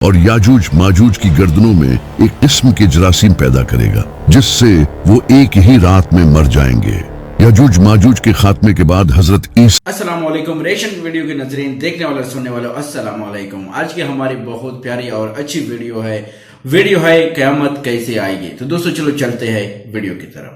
اور یاجوج ماجوج کی گردنوں میں ایک قسم کے جراثیم پیدا کرے گا جس سے وہ ایک ہی رات میں مر جائیں گے۔ یاجوج ماجوج کے خاتمے کے بعد حضرت عیسیٰ السلام علیکم ریشن ویڈیو کے ناظرین، دیکھنے والے سننے والے السلام علیکم۔ آج کی ہماری بہت پیاری اور اچھی ویڈیو ہے قیامت کیسے آئے گی۔ تو دوستو چلو چلتے ہیں ویڈیو کی طرف۔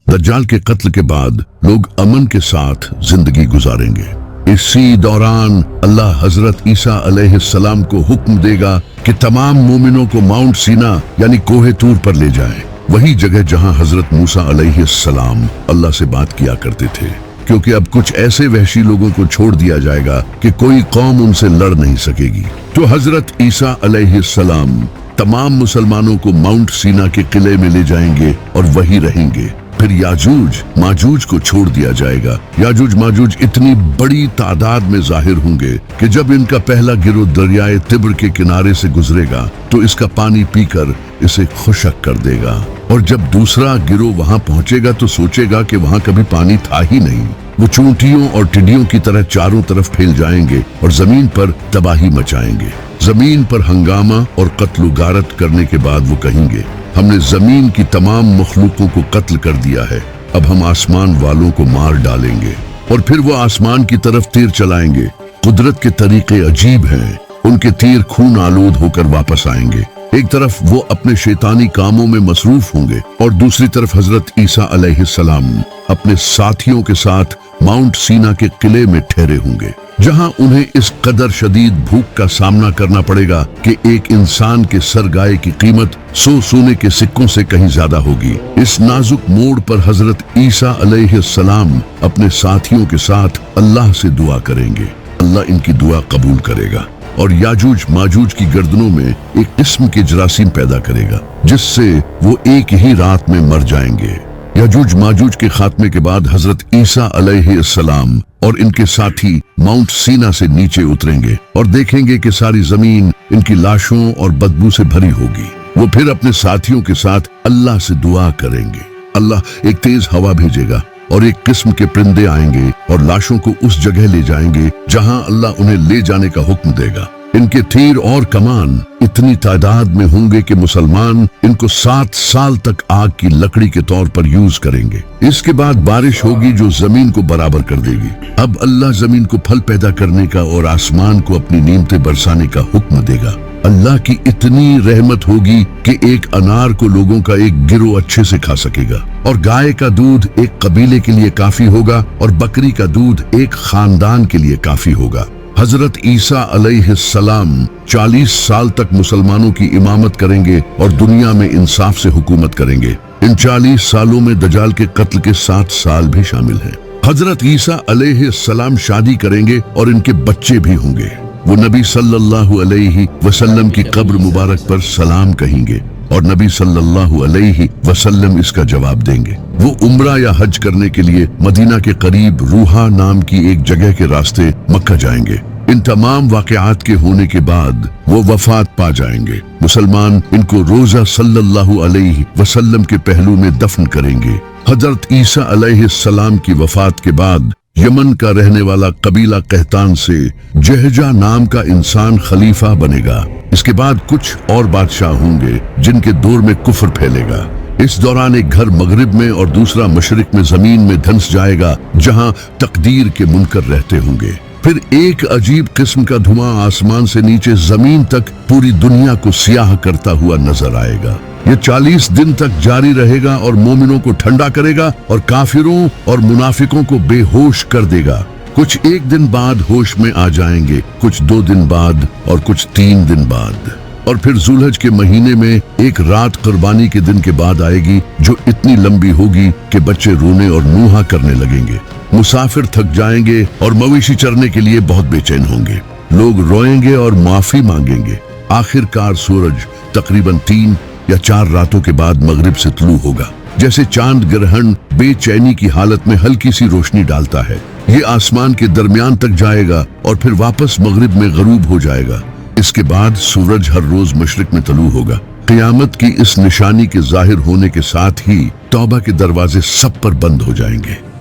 دجال کے قتل کے بعد لوگ امن کے ساتھ زندگی گزاریں گے۔ اسی دوران اللہ حضرت عیسیٰ علیہ السلام کو حکم دے گا کہ تمام مومنوں کو ماؤنٹ سینا یعنی کوہ طور پر لے جائیں، وہی جگہ جہاں حضرت موسیٰ علیہ السلام اللہ سے بات کیا کرتے تھے، کیونکہ اب کچھ ایسے وحشی لوگوں کو چھوڑ دیا جائے گا کہ کوئی قوم ان سے لڑ نہیں سکے گی۔ تو حضرت عیسیٰ علیہ السلام تمام مسلمانوں کو ماؤنٹ سینا کے قلعے میں لے جائیں گے اور وہی رہیں گے۔ پھر یاجوج ماجوج کو چھوڑ دیا جائے گا۔ یاجوج ماجوج اتنی بڑی تعداد میں ظاہر ہوں گے کہ جب ان کا پہلا گروہ دریائے تبر کے کنارے سے گزرے گا تو اس کا پانی پی کر اسے خشک کر دے گا، اور جب دوسرا گروہ وہاں پہنچے گا تو سوچے گا کہ وہاں کبھی پانی تھا ہی نہیں۔ وہ چونٹیوں اور ٹڈیوں کی طرح چاروں طرف پھیل جائیں گے اور زمین پر تباہی مچائیں گے۔ زمین پر ہنگامہ اور قتل و غارت کرنے کے بعد وہ کہیں گے، ہم نے زمین کی تمام مخلوقوں کو قتل کر دیا ہے، اب ہم آسمان والوں کو مار ڈالیں گے۔ اور پھر وہ آسمان کی طرف تیر چلائیں گے۔ قدرت کے طریقے عجیب ہیں، ان کے تیر خون آلود ہو کر واپس آئیں گے۔ ایک طرف وہ اپنے شیطانی کاموں میں مصروف ہوں گے اور دوسری طرف حضرت عیسیٰ علیہ السلام اپنے ساتھیوں کے ساتھ ماؤنٹ سینا کے قلعے میں ٹھہرے ہوں گے، جہاں انہیں اس قدر شدید بھوک کا سامنا کرنا پڑے گا کہ ایک انسان کے سرگائے کی قیمت 100 سونے کے سکوں سے کہیں زیادہ ہوگی۔ اس نازک موڑ پر حضرت عیسیٰ علیہ السلام اپنے ساتھیوں کے ساتھ اللہ سے دعا کریں گے۔ اللہ ان کی دعا قبول کرے گا اور یاجوج ماجوج کی گردنوں میں ایک قسم کے جراثیم پیدا کرے گا جس سے وہ ایک ہی رات میں مر جائیں گے۔ یاجوج ماجوج کے خاتمے کے بعد حضرت عیسیٰ علیہ السلام اور ان کے ساتھی ماؤنٹ سینا سے نیچے اتریں گے اور دیکھیں گے کہ ساری زمین ان کی لاشوں اور بدبو سے بھری ہوگی۔ وہ پھر اپنے ساتھیوں کے ساتھ اللہ سے دعا کریں گے۔ اللہ ایک تیز ہوا بھیجے گا اور ایک قسم کے پرندے آئیں گے اور لاشوں کو اس جگہ لے جائیں گے جہاں اللہ انہیں لے جانے کا حکم دے گا۔ ان کے تیر اور کمان اتنی تعداد میں ہوں گے کہ مسلمان ان کو 7 سال تک آگ کی لکڑی کے طور پر یوز کریں گے۔ اس کے بعد بارش ہوگی جو زمین کو برابر کر دے گی۔ اب اللہ زمین کو پھل پیدا کرنے کا اور آسمان کو اپنی نعمتیں برسانے کا حکم دے گا۔ اللہ کی اتنی رحمت ہوگی کہ ایک انار کو لوگوں کا ایک گروہ اچھے سے کھا سکے گا، اور گائے کا دودھ ایک قبیلے کے لیے کافی ہوگا اور بکری کا دودھ ایک خاندان کے لیے کافی ہوگا۔ حضرت عیسیٰ علیہ السلام 40 سال تک مسلمانوں کی امامت کریں گے اور دنیا میں انصاف سے حکومت کریں گے۔ ان 40 سالوں میں دجال کے قتل کے 7 سال بھی شامل ہیں۔ حضرت عیسیٰ علیہ السلام شادی کریں گے اور ان کے بچے بھی ہوں گے۔ وہ نبی صلی اللہ علیہ وسلم کی قبر مبارک پر سلام کہیں گے اور نبی صلی اللہ علیہ وسلم اس کا جواب دیں گے۔ وہ عمرہ یا حج کرنے کے لیے مدینہ کے قریب روحا نام کی ایک جگہ کے راستے مکہ جائیں گے۔ ان تمام واقعات کے ہونے کے بعد وہ وفات پا جائیں گے۔ مسلمان ان کو روزہ صلی اللہ علیہ وسلم کے پہلو میں دفن کریں گے۔ حضرت عیسیٰ علیہ السلام کی وفات کے بعد یمن کا رہنے والا قبیلہ قحطان سے جہجہ نام کا انسان خلیفہ بنے گا۔ اس کے بعد کچھ اور بادشاہ ہوں گے جن کے دور میں کفر پھیلے گا۔ اس دوران ایک گھر مغرب میں اور دوسرا مشرق میں زمین میں دھنس جائے گا جہاں تقدیر کے منکر رہتے ہوں گے۔ پھر ایک عجیب قسم کا دھواں آسمان سے نیچے زمین تک پوری دنیا کو سیاہ کرتا ہوا نظر آئے گا۔ یہ 40 دن تک جاری رہے گا اور مومنوں کو ٹھنڈا کرے گا اور کافروں اور منافقوں کو بے ہوش کر دے گا۔ کچھ 1 دن بعد ہوش میں آ جائیں گے، کچھ 2 دن بعد اور کچھ 3 دن بعد، اور پھر ذوالحج کے مہینے میں ایک رات قربانی کے دن کے بعد آئے گی جو اتنی لمبی ہوگی کہ بچے رونے اور نوحہ کرنے لگیں گے۔ مسافر تھک جائیں گے اور مویشی چرنے کے لیے بہت بے چین ہوں گے۔ لوگ روئیں گے اور معافی مانگیں گے۔ آخر کار سورج تقریباً 3 یا 4 راتوں کے بعد مغرب سے طلوع ہوگا۔ جیسے چاند گرہن بے چینی کی حالت میں ہلکی سی روشنی ڈالتا ہے، یہ آسمان کے درمیان تک جائے گا اور پھر واپس مغرب میں غروب ہو جائے گا۔ اس کے بعد سورج ہر روز مشرق میں طلوع ہوگا۔ قیامت کی اس نشانی کے ظاہر ہونے کے ساتھ ہی توبہ کے دروازے سب پر بند ہو جائیں گے۔